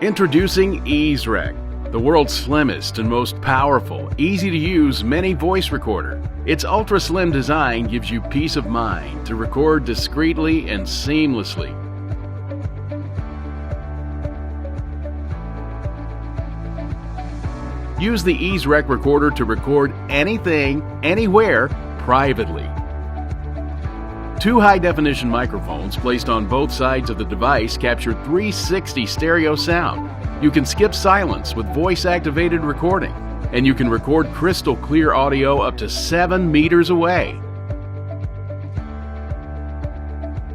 Introducing iZYREC, the world's slimmest and most powerful, easy-to-use mini voice recorder. Its ultra-slim design gives you peace of mind to record discreetly and seamlessly. Use the iZYREC recorder to record anything, anywhere, privately. Two high-definition microphones placed on both sides of the device capture 360 stereo sound. You can skip silence with voice-activated recording, and you can record crystal clear audio up to 7 meters away.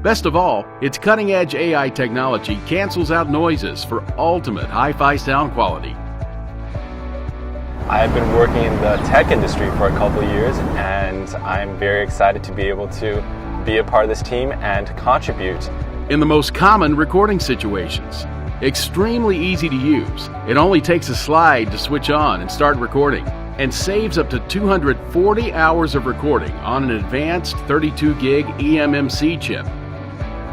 Best of all, its cutting-edge AI technology cancels out noises for ultimate hi-fi sound quality. I've been working in the tech industry for a couple of years, and I'm very excited to be able to be a part of this team and contribute. In the most common recording situations. Extremely easy to use. It only takes a slide to switch on and start recording, and saves up to 240 hours of recording on an advanced 32 gig EMMC chip.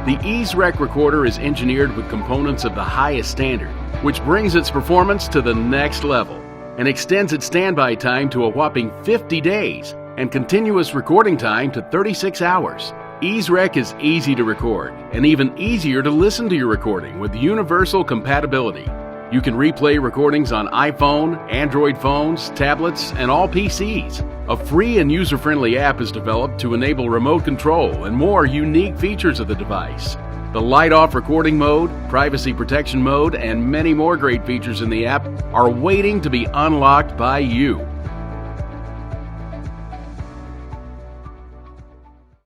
The iZYREC recorder is engineered with components of the highest standard, which brings its performance to the next level and extends its standby time to a whopping 50 days and continuous recording time to 36 hours. iZYREC is easy to record and even easier to listen to your recording with universal compatibility. You can replay recordings on iPhone, Android phones, tablets, and all PCs. A free and user-friendly app is developed to enable remote control and more unique features of the device. The light-off recording mode, privacy protection mode, and many more great features in the app are waiting to be unlocked by you.